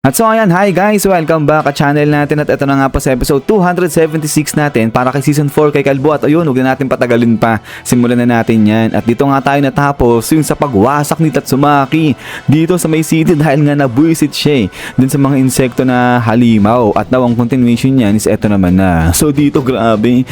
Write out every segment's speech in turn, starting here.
At so ayan, hi guys! Welcome back at channel natin at ito na nga po sa episode 276 natin para kay season 4 kay Kalbo. At ayun, huwag na natin patagalin pa, simulan na natin yan. At dito nga tayo natapos yung sa pagwasak ni Tatsumaki dito sa May City dahil nga nabuisit siya dun sa mga insekto na halimaw. At now ang continuation niyan is eto naman na. So dito grabe,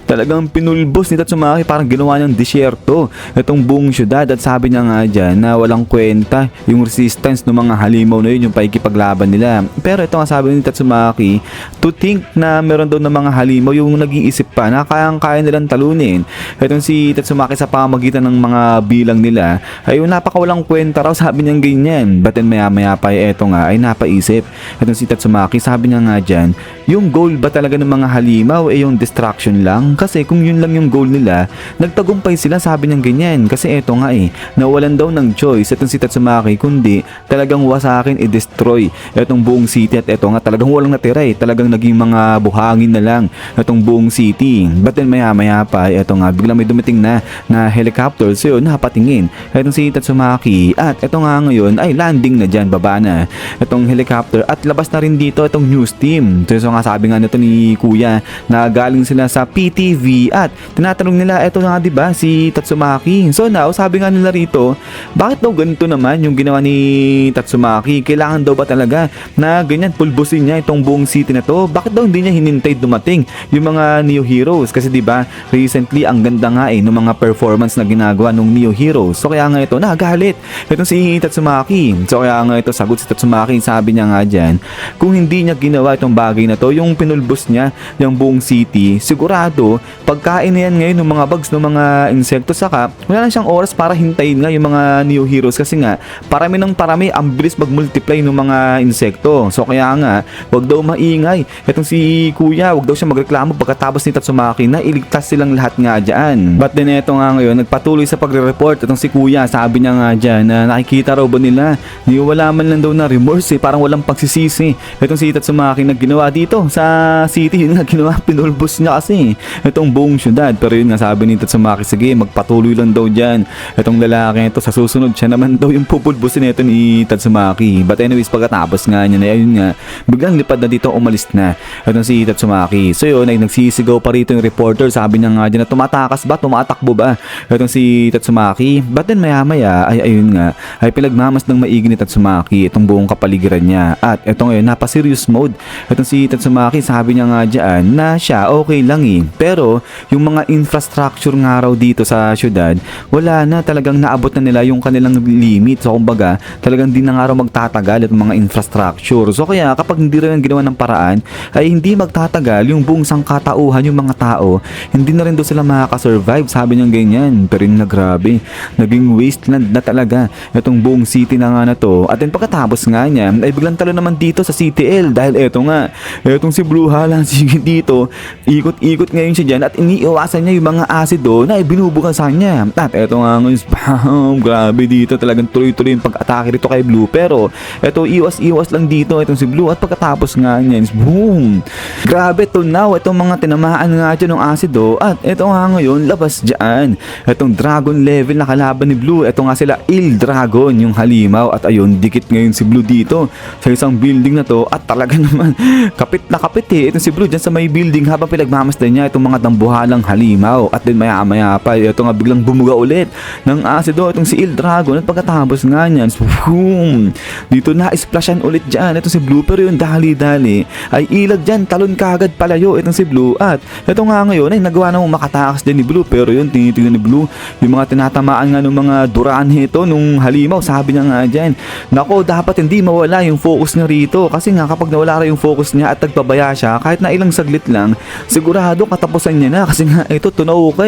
talagang pinulbos ni Tatsumaki, parang ginawa niyang disyerto itong buong syudad. At sabi niya nga dyan na walang kwenta yung resistance ng mga halimaw na yun, yung paikipaglaban nila. Pero ito nga sabi ni Tatsumaki, to think na meron daw ng mga halimaw yung nag-iisip pa na kayang-kaya nilang talunin. Itong si Tatsumaki sa pamamagitan ng mga bilang nila ay napakawalang kwenta raw, sabi niya ganyan. But then maya-maya pa ito nga ay napaisip. Itong si Tatsumaki, sabi niya nga dyan, yung goal ba talaga ng mga halimaw ay yung distraction lang? Kasi kung yun lang yung goal nila, nagtagumpay sila, sabi niya ganyan. Kasi ito nga nawalan daw ng choice itong si Tatsumaki kundi talagang wasakin i-destroy itong buong city. At ito nga talagang walang natira talagang naging mga buhangin na lang itong buong city. But then maya pa ito nga biglang may dumating na helicopter. So yun, napatingin itong si Tatsumaki at ito nga ngayon ay landing na dyan, baba na itong helicopter at labas na rin dito itong news team. So nga sabi nga nito ni Kuya na galing sila sa PTV at tinatanong nila ito nga diba si Tatsumaki. So now sabi nga nila rito, bakit daw ganito naman yung ginawa ni Tatsumaki? Kailangan daw ba talaga na ganyan pulbusin niya itong buong city na to? Bakit daw hindi niya hinintay dumating yung mga Neo Heroes? Kasi diba recently ang ganda nga ng mga performance na ginagawa ng Neo Heroes. So kaya nga ito nagalit itong si Tatsumaki. So kaya nga ito sagot si Tatsumaki, sabi niya nga dyan, kung hindi niya ginawa itong bagay na to, yung pinulbos niya yung buong city, sigurado pagkain na yan ngayon ng mga bugs, ng mga insekto, saka wala na siyang oras para hintayin nga yung mga Neo Heroes kasi nga parami ng parami, ang bilis mag-multiply ng mga insekto. So kaya nga wag daw maingay itong si Kuya, wag daw siya magreklamo pagkatapos ni Tatsumaki na iligtas silang lahat nga dyan. But then ito nga ngayon nagpatuloy sa pagre-report itong si Kuya, sabi niya nga dyan na nakikita raw ba nila wala man lang daw na remorse, parang walang pagsisisi itong si Tatsumaki na ginawa dito sa city. Yun nga ginawa, pinulbos niya kasi itong buong syudad. Pero yun nga sabi ni Tatsumaki, sige magpatuloy lang daw dyan itong lalaki ito, sa susunod siya naman daw yung pupulbusin ito ni Tatsumaki. But anyways, pagkatapos nga niya na ayun nga biglang lipad na dito, umalis na itong si Tatsumaki. So yun ay nagsisigaw pa rito yung reporter, sabi niya nga dyan na tumatakas ba, tumatakbo ba itong si Tatsumaki. But then maya ay ayun nga ay pinagmamas ng maigi ni Tatsumaki itong buong kapaligiran niya. At ito ngayon napa serious mode itong si Tatsumaki, sabi niya nga dyan na siya okay lang pero yung mga infrastructure nga raw dito sa syudad wala na, talagang naabot na nila yung kanilang limit. So kumbaga talagang di na nga raw magtatagal itong mga infrastructure. So kaya kapag hindi rin ginawa ng paraan ay hindi magtatagal yung buong sangkatauhan, yung mga tao hindi na rin doon sila makakasurvive, sabi niya ganyan. Pero yun na grabe, naging wasteland na talaga itong buong city na nga na to. At then pagkatapos nga niya ay biglang talo naman dito sa CTL dahil eto nga etong si Blue Hala sige dito ikot-ikot ngayon siya dyan at iniiwasan niya yung mga asido na binubugasan niya. At eto nga ngayon grabe dito, talagang tuloy-tuloy yung pag-atake dito kay Blue. Pero eto iwas-iwas lang dito itong si Blue at pagkatapos nga niyan boom, grabe to now itong mga tinamaan nga dyan ng asido. At eto nga ngayon labas dyan itong dragon level na kalaban ni Blue. Eto nga sila Il Dragon, yung halimaw. At ayun, dikit ngayon si Blue dito sa isang building na to at talaga naman kapit na kapit itong si Blue dyan sa may building habang pinagmamasdan niya itong mga dambuhalang halimaw. At din maya pa ito nga biglang bumuga ulit ng asido itong si Il Dragon. At pagkatapos nga niyan boom, dito na splashan ulit dyan itong si Blue. Pero yung dali-dali ay ilag dyan, talon kagad palayo itong si Blue. At ito nga ngayon ay nagawa na makatakas din ni Blue. Pero yun tinitingnan ni Blue yung mga tinatamaan nga ng mga duran ito nung halimaw. Sabi niya nga dyan, nako dapat hindi mawala yung focus niya rito kasi nga kapag nawala rin yung focus niya at nagpabaya siya kahit na ilang saglit lang, sigurado katapusan niya na. Kasi nga ito tunaw ka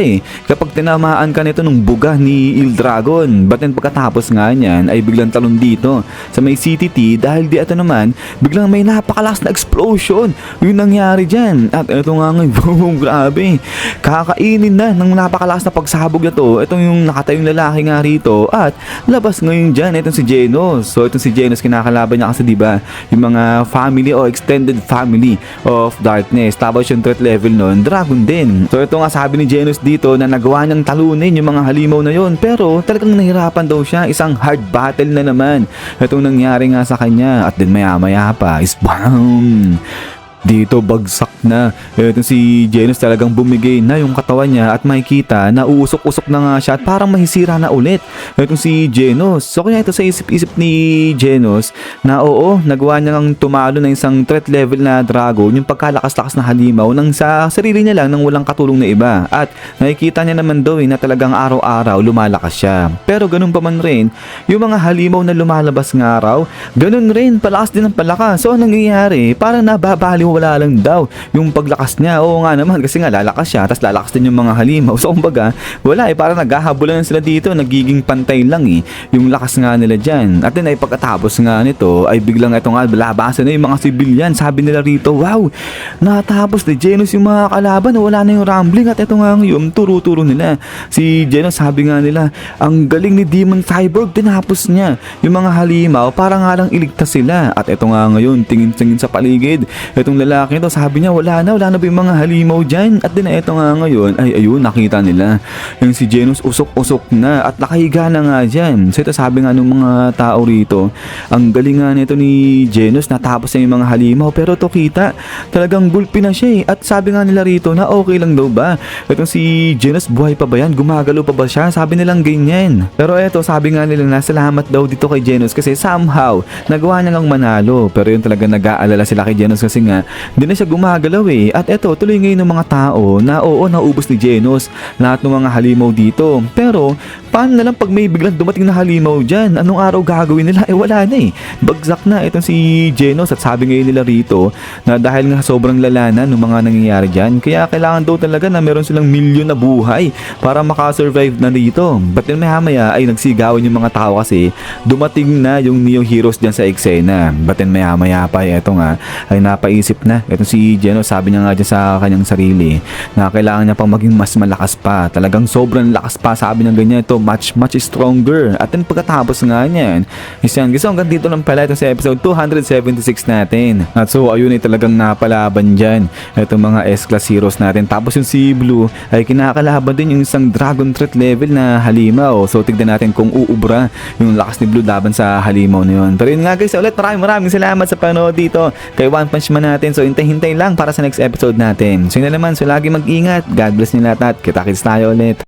kapag tinamaan ka nito nung buga ni Il Dragon. But then pagkatapos nga niyan ay biglang talon dito sa may CTT dahil di ito naman biglang may napakalakas na explosion yung nangyari dyan. At ito nga ngayon boom, grabe, kakainin na ng napakalakas na pagsabog na to itong yung nakatayong lalaki nga rito. At labas ngayon dyan itong si Genos. So itong si Genos kinakalaban niya kasi diba yung mga family o extended family of darkness. Tapos yung threat level nun dragon din. So ito nga sabi ni Genos dito na nagawa niyang talunin yung mga halimaw na yon, pero talagang nahirapan daw siya. Isang hard battle na naman itong nangyari nga sa kanya. niya at din maya pa is BAM! Dito bagsak na. Ito si Genos talagang bumigay na yung katawan niya at makikita na uusok-usok na nga siya at parang mahisira na ulit. Ito si Genos. So kaya ito sa isip-isip ni Genos na oo, nagawa niya ng tumalo na isang threat level na dragon, yung pagkalakas-lakas na halimaw nang sa sarili niya lang nang walang katulong na iba. At nakikita niya naman daw na talagang araw-araw lumalakas siya. Pero ganun pa man rin, yung mga halimaw na lumalabas ng araw, ganun rin, palakas din ang palakas. So anong nangyayari? Parang nababaliw wala lang daw yung paglakas niya. Oo nga naman kasi nga lalakas siya tapos lalakas din yung mga halimaw. So kumbaga wala parang naghahabulan sila dito, nagiging pantay lang yung lakas nga nila dyan. At then ay pagkatapos nga nito ay biglang ito nga labasan na yung mga civilian. Sabi nila rito, wow, natapos ni Genos yung mga kalaban, wala na yung rambling. At ito nga yung turo-turo nila si Genos, sabi nga nila ang galing ni Demon Cyborg, tinapos niya yung mga halimaw para nga lang iligtas sila. At ito nga ngayon tingin-tingin sa paligid, itong lalaki to, sabi niya wala na ba yung mga halimaw dyan. At din ito nga ngayon ay ayun, nakita nila yung si Genos usok-usok na at nakahiga na nga dyan. So ito sabi nga ng mga tao rito, ang galing nga nito ni Genos, natapos na yung mga halimaw. Pero to kita talagang gulpi na siya at sabi nga nila rito na okay lang daw ba itong si Genos, buhay pa ba yan, gumagalaw pa ba siya, sabi nilang ganyan. Pero ito sabi nga nila na salamat daw dito kay Genos kasi somehow nagawa niya lang manalo. Pero yun talaga nag-aalala sila kay Genos kasi nga hindi na siya gumagalaw at eto tuloy ngayon ng mga tao na oo, naubos ni Genos lahat ng mga halimaw dito. Pero paano na lang pag may biglang dumating na halimaw dyan, anong araw gagawin nila? Wala na bagsak na itong si Genos. At sabi ngayon nila rito na dahil nga sobrang lalanan ng mga nangyayari dyan, kaya kailangan daw talaga na meron silang milyon na buhay para makasurvive na dito. But then maya ay nagsigawan yung mga tao kasi dumating na yung Neo Heroes dyan sa eksena. But then maya pa eto nga ay napaisip na ito si Genos, sabi niya nga dyan sa kanyang sarili na kailangan niya pang maging mas malakas pa, talagang sobrang lakas pa, sabi niya ganyan, ito much stronger. At then pagkatapos nga niyan isang gusto hanggang dito lang pala ito sa episode 276 natin. At so ayun ay talagang napalaban dyan itong mga S-class heroes natin. Tapos yung si Blue ay kinakalaban din yung isang dragon threat level na halimaw. So tignan natin kung uubra yung lakas ni Blue laban sa halimaw na yun. Pero yun nga guys, ulit maraming salamat sa panood dito kay One Punch Man natin. So hintay lang para sa next episode natin. So yun na naman, so lagi mag-ingat. God bless niyo lahat at kita-kits tayo ulit.